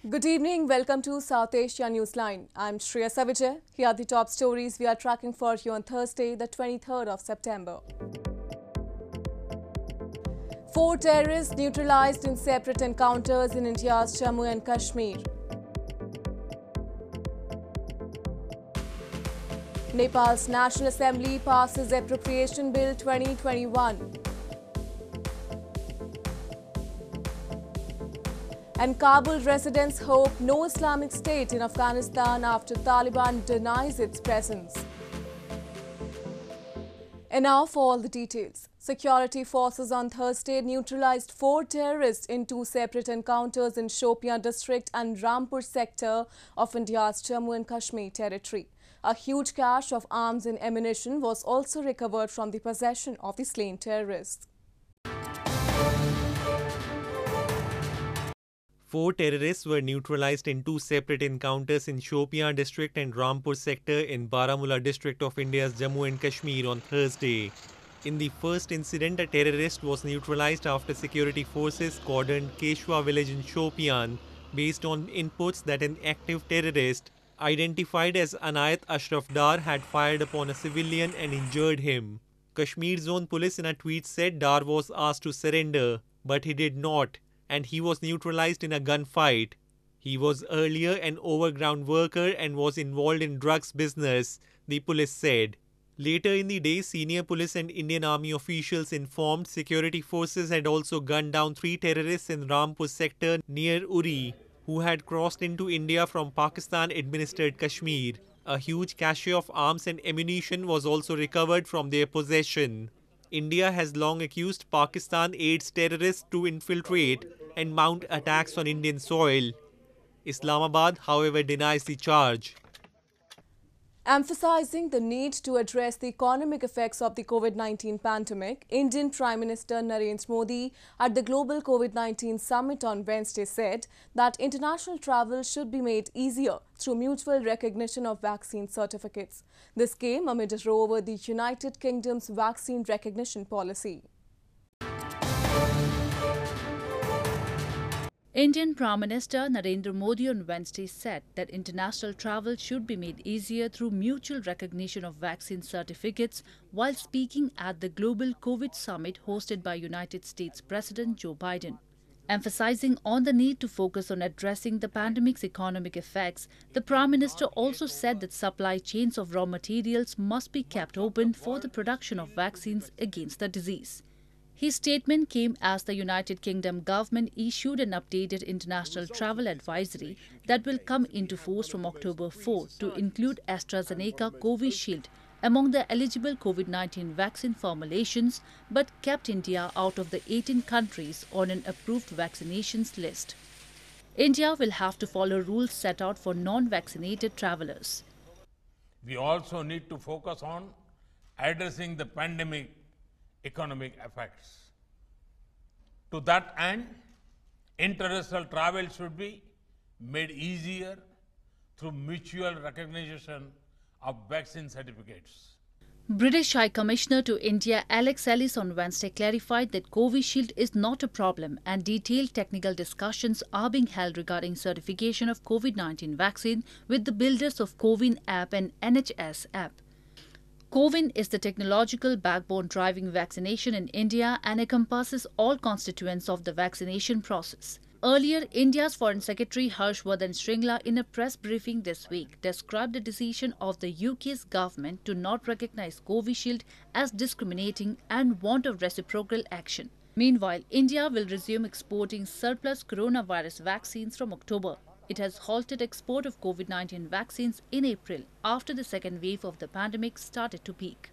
Good evening. Welcome to South Asia Newsline. I'm Shriya Savijay. Here are the top stories we are tracking for you on Thursday, the 23rd of September. 4 terrorists neutralized in separate encounters in India's Jammu and Kashmir. Nepal's National Assembly passes Appropriation Bill-2021. And Kabul residents hope no Islamic State in Afghanistan after Taliban denies its presence. And now for all the details. Security forces on Thursday neutralized 4 terrorists in 2 separate encounters in Shopian district and Rampur sector of India's Jammu and Kashmir territory. A huge cache of arms and ammunition was also recovered from the possession of the slain terrorists. 4 terrorists were neutralized in 2 separate encounters in Shopian district and Rampur sector in Baramulla district of India's Jammu and Kashmir on Thursday. In the first incident, a terrorist was neutralized after security forces cordoned Keshwa village in Shopian based on inputs that an active terrorist identified as Anayat Ashraf Dar had fired upon a civilian and injured him. Kashmir Zone Police in a tweet said Dar was asked to surrender, but he did not, and he was neutralized in a gunfight. He was earlier an overground worker and was involved in drugs business, the police said. Later in the day, senior police and Indian Army officials informed security forces had also gunned down 3 terrorists in Rampur sector near Uri, who had crossed into India from Pakistan-administered Kashmir. A huge cache of arms and ammunition was also recovered from their possession. India has long accused Pakistan aids terrorists to infiltrate and mount attacks on Indian soil. Islamabad, however, denies the charge. Emphasizing the need to address the economic effects of the COVID-19 pandemic, Indian Prime Minister Narendra Modi at the Global COVID-19 Summit on Wednesday said that international travel should be made easier through mutual recognition of vaccine certificates. This came amid a row over the United Kingdom's vaccine recognition policy. Indian Prime Minister Narendra Modi on Wednesday said that international travel should be made easier through mutual recognition of vaccine certificates while speaking at the Global COVID Summit hosted by United States President Joe Biden. Emphasizing on the need to focus on addressing the pandemic's economic effects, the Prime Minister also said that supply chains of raw materials must be kept open for the production of vaccines against the disease. His statement came as the United Kingdom government issued an updated international travel advisory that will come into force from October 4 to include AstraZeneca Covishield among the eligible COVID-19 vaccine formulations, but kept India out of the 18 countries on an approved vaccinations list. India will have to follow rules set out for non-vaccinated travellers. We also need to focus on addressing the pandemic economic effects. To that end, international travel should be made easier through mutual recognition of vaccine certificates. British High Commissioner to India Alex Ellis on Wednesday clarified that Covishield is not a problem and detailed technical discussions are being held regarding certification of COVID-19 vaccine with the builders of Cowin app and NHS app. Cowin is the technological backbone driving vaccination in India and encompasses all constituents of the vaccination process. Earlier, India's Foreign Secretary Harshvardhan Shringla in a press briefing this week described the decision of the UK's government to not recognise Covishield as discriminating and want of reciprocal action. Meanwhile, India will resume exporting surplus coronavirus vaccines from October. It has halted export of COVID-19 vaccines in April after the second wave of the pandemic started to peak.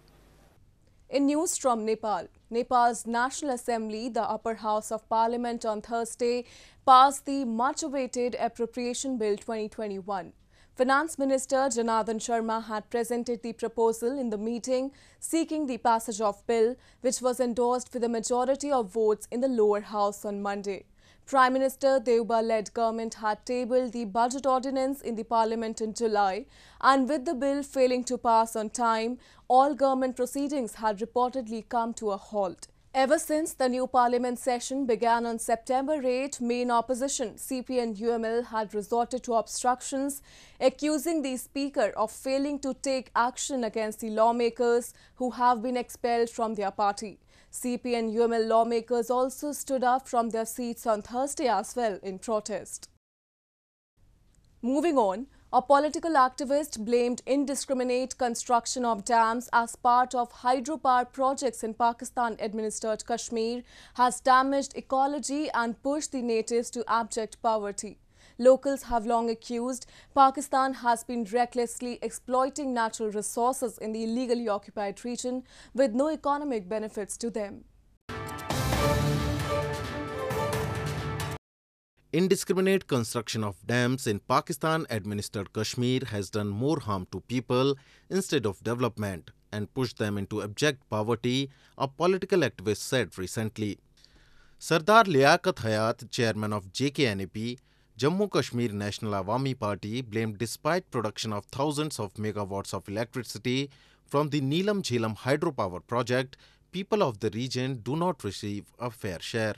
In news from Nepal, Nepal's National Assembly, the upper house of Parliament on Thursday, passed the much-awaited Appropriation Bill-2021. Finance Minister Janardan Sharma had presented the proposal in the meeting seeking the passage of bill, which was endorsed with a majority of votes in the lower house on Monday. Prime Minister Deuba-led government had tabled the budget ordinance in the Parliament in July, and with the bill failing to pass on time, all government proceedings had reportedly come to a halt. Ever since the new parliament session began on September 8, main opposition CPN-UML had resorted to obstructions, accusing the speaker of failing to take action against the lawmakers who have been expelled from their party. CPN-UML lawmakers also stood up from their seats on Thursday as well in protest. Moving on, a political activist blamed indiscriminate construction of dams as part of hydropower projects in Pakistan-administered Kashmir has damaged ecology and pushed the natives to abject poverty. Locals have long accused Pakistan has been recklessly exploiting natural resources in the illegally occupied region with no economic benefits to them. Indiscriminate construction of dams in Pakistan-administered Kashmir has done more harm to people instead of development and pushed them into abject poverty, a political activist said recently. Sardar Liaquat Hayat, chairman of JKNAP, Jammu Kashmir National Awami Party, blamed despite production of thousands of megawatts of electricity from the Neelam Jhelum hydropower project, people of the region do not receive a fair share.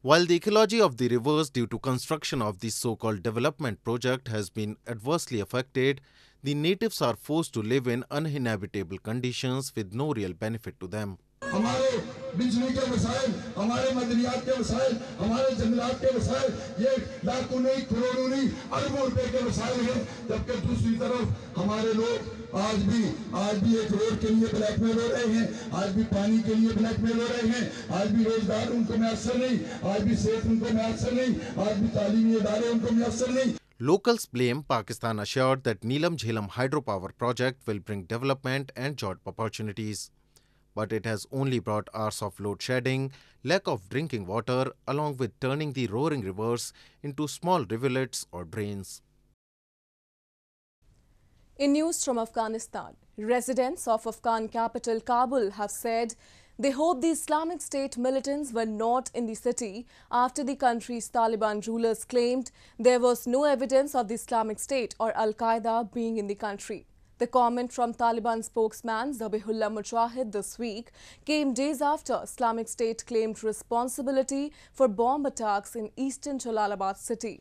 While the ecology of the rivers due to construction of this so-called development project has been adversely affected, the natives are forced to live in uninhabitable conditions with no real benefit to them. हमारे बिजली के वसाइल, हमारे मदनियात के वसाइल, हमारे जंगलात के वसाइल, ये लाखों नहीं, करोड़ों नहीं, अरबों रुपए के वसाइल हैं, जबकि दूसरी तरफ हमारे लोग आज भी एक रोड के लिए ब्लैकमेल हो रहे हैं, आज भी पानी के लिए ब्लैकमेल हो रहे हैं, आज भी रोजगार उनको मैसर नहीं, आज भी सेहत उनको मैसर नहीं, आज भी तालीमी इदारे उनको मैसर नहीं. Locals blame Pakistan, assured that Neelam Jhelum hydropower project will bring development and job opportunities. But it has only brought hours of load shedding, lack of drinking water, along with turning the roaring rivers into small rivulets or drains. In news from Afghanistan, residents of Afghan capital Kabul have said they hope the Islamic State militants were not in the city after the country's Taliban rulers claimed there was no evidence of the Islamic State or Al-Qaeda being in the country. The comment from Taliban spokesman Zabihullah Mujahid this week came days after Islamic State claimed responsibility for bomb attacks in eastern Jalalabad city.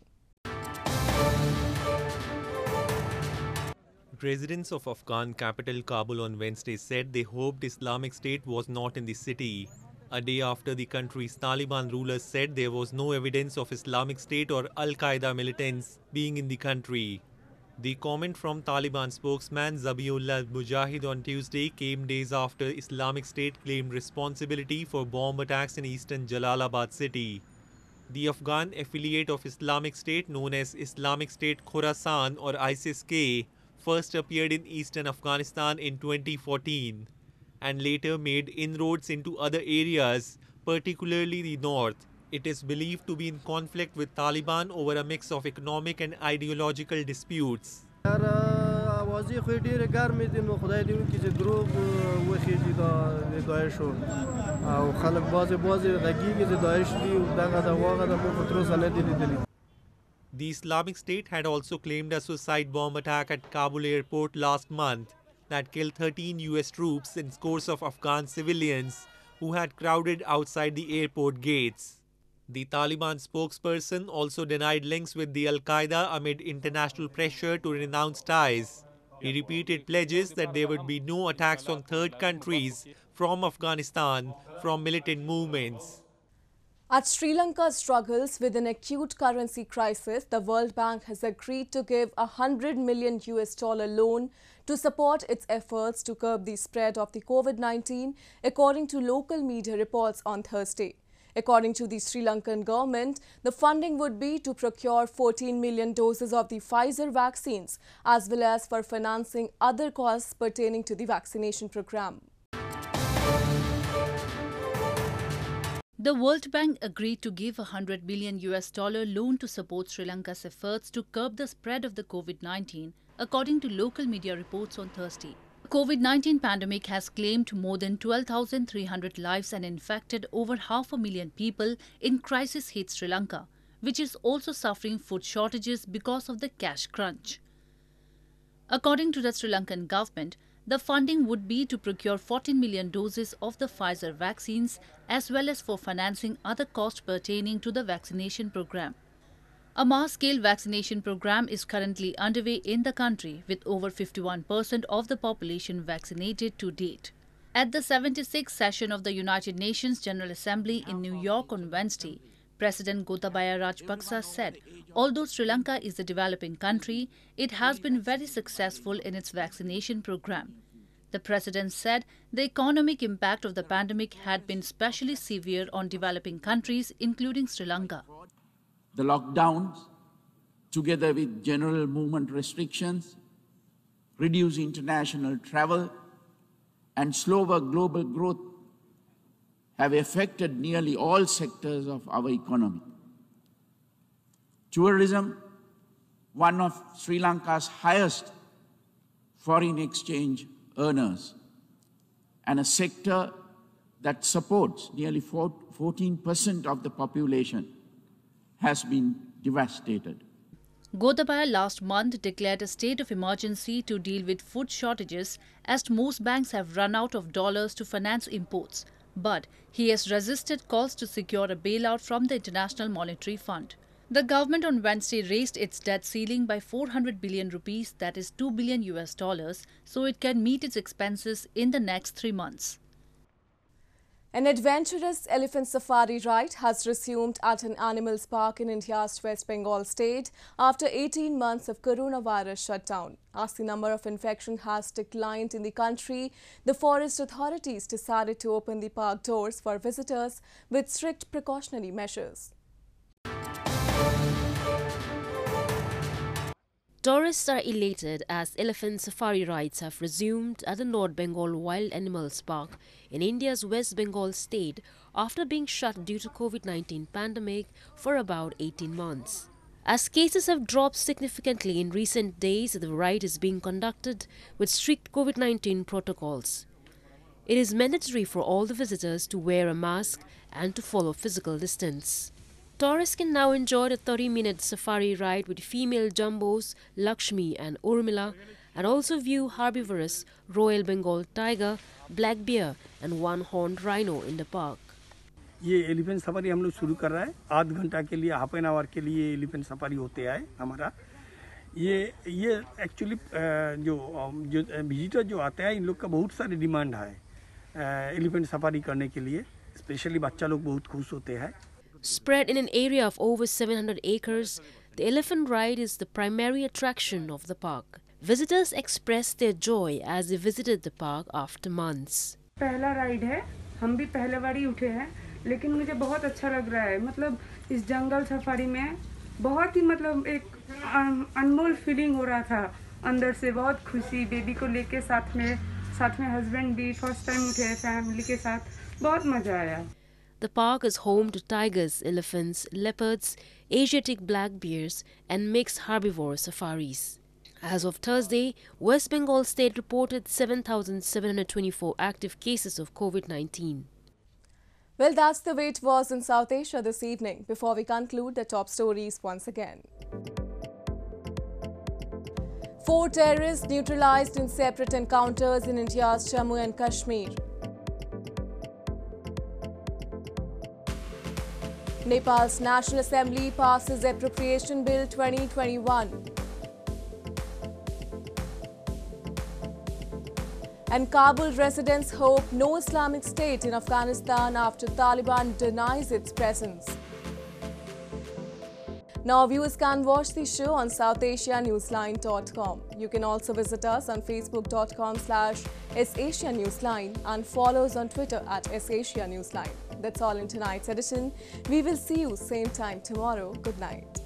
Residents of Afghan capital Kabul on Wednesday said they hoped Islamic State was not in the city, a day after the country's Taliban rulers said there was no evidence of Islamic State or Al-Qaeda militants being in the country. The comment from Taliban spokesman Zabihullah Mujahid on Tuesday came days after Islamic State claimed responsibility for bomb attacks in eastern Jalalabad city. The Afghan affiliate of Islamic State known as Islamic State Khorasan or ISIS-K first appeared in eastern Afghanistan in 2014 and later made inroads into other areas, particularly the north. It is believed to be in conflict with Taliban over a mix of economic and ideological disputes. The Islamic State had also claimed a suicide bomb attack at Kabul airport last month that killed 13 US troops and scores of Afghan civilians who had crowded outside the airport gates. The Taliban spokesperson also denied links with the Al-Qaeda amid international pressure to renounce ties. He repeated pledges that there would be no attacks on third countries from Afghanistan from militant movements. As Sri Lanka struggles with an acute currency crisis, the World Bank has agreed to give a $100 million loan to support its efforts to curb the spread of the COVID-19, according to local media reports on Thursday. According to the Sri Lankan government, the funding would be to procure 14 million doses of the Pfizer vaccines, as well as for financing other costs pertaining to the vaccination program. The World Bank agreed to give a $100 million loan to support Sri Lanka's efforts to curb the spread of the COVID-19, according to local media reports on Thursday. The COVID-19 pandemic has claimed more than 12,300 lives and infected over 500,000 people in crisis-hit Sri Lanka, which is also suffering food shortages because of the cash crunch. According to the Sri Lankan government, The funding would be to procure 14 million doses of the Pfizer vaccines as well as for financing other costs pertaining to the vaccination program. A mass-scale vaccination program is currently underway in the country with over 51% of the population vaccinated to date. At the 76th session of the United Nations General Assembly in New York on Wednesday, President Gotabaya Rajapaksa said, although Sri Lanka is a developing country, it has been very successful in its vaccination program. The President said the economic impact of the pandemic had been especially severe on developing countries, including Sri Lanka. The lockdowns, together with general movement restrictions, reduced international travel, and slower global growth have affected nearly all sectors of our economy. Tourism, one of Sri Lanka's highest foreign exchange earners, and a sector that supports nearly 14% of the population, has been devastated. Gotabaya last month declared a state of emergency to deal with food shortages as most banks have run out of dollars to finance imports. But he has resisted calls to secure a bailout from the International Monetary Fund. The government on Wednesday raised its debt ceiling by 400 billion rupees, that is $2 billion, so it can meet its expenses in the next 3 months. An adventurous elephant safari ride has resumed at an animals park in India's West Bengal state after 18 months of coronavirus shutdown. As the number of infections has declined in the country, the forest authorities decided to open the park doors for visitors with strict precautionary measures. Tourists are elated as elephant safari rides have resumed at the North Bengal Wild Animals Park in India's West Bengal state after being shut due to COVID-19 pandemic for about 18 months. As cases have dropped significantly in recent days, the ride is being conducted with strict COVID-19 protocols. It is mandatory for all the visitors to wear a mask and to follow physical distance. Tourists can now enjoy the 30-minute safari ride with female jumbos, Lakshmi and Urmila, and also view herbivorous Royal Bengal tiger, black bear and one-horned rhino in the park. ये elephant safari हम लोग शुरू कर रहा है। आध घंटा के लिए, हाफ एन आवर के लिए एलिफेंट सफारी होते है हमारा। ये एक्चुअली जो विजिटर जो आते हैं, इन लोग का बहुत सारी डिमांड है एलिफेंट सफारी करने के लिए। स्पेशली बच्चा लोग बहुत खुश होते हैं। Spread in an area of over 700 acres, the elephant ride is the primary attraction of the park. Visitors expressed their joy as they visited the park after months. पहला राइड है, हम भी पहले बार ही उठे हैं, लेकिन मुझे बहुत अच्छा लग रहा है। मतलब इस जंगल सफारी में बहुत ही मतलब एक अनमोल फीलिंग हो रहा था अंदर से। बहुत खुशी, बेबी को लेके साथ में हस्बैंड भी फर्स्ट टाइम उठे हैं फैमिली के साथ, बहुत मजा आया। The park is home to tigers, elephants, leopards, Asiatic black bears and mixed herbivore safaris. As of Thursday, West Bengal state reported 7,724 active cases of COVID-19. Well, that's the way it was in South Asia this evening. Before we conclude, the top stories once again. 4 terrorists neutralized in separate encounters in India's Jammu and Kashmir. Nepal's National Assembly passes Appropriation Bill-2021. And Kabul residents hope no Islamic State in Afghanistan after Taliban denies its presence. Now viewers can watch the show on SouthAsiaNewsline.com. You can also visit us on Facebook.com/SAsiaNewsline and follow us on Twitter @SAsiaNewsline. That's all in tonight's edition. We will see you same time tomorrow. Good night.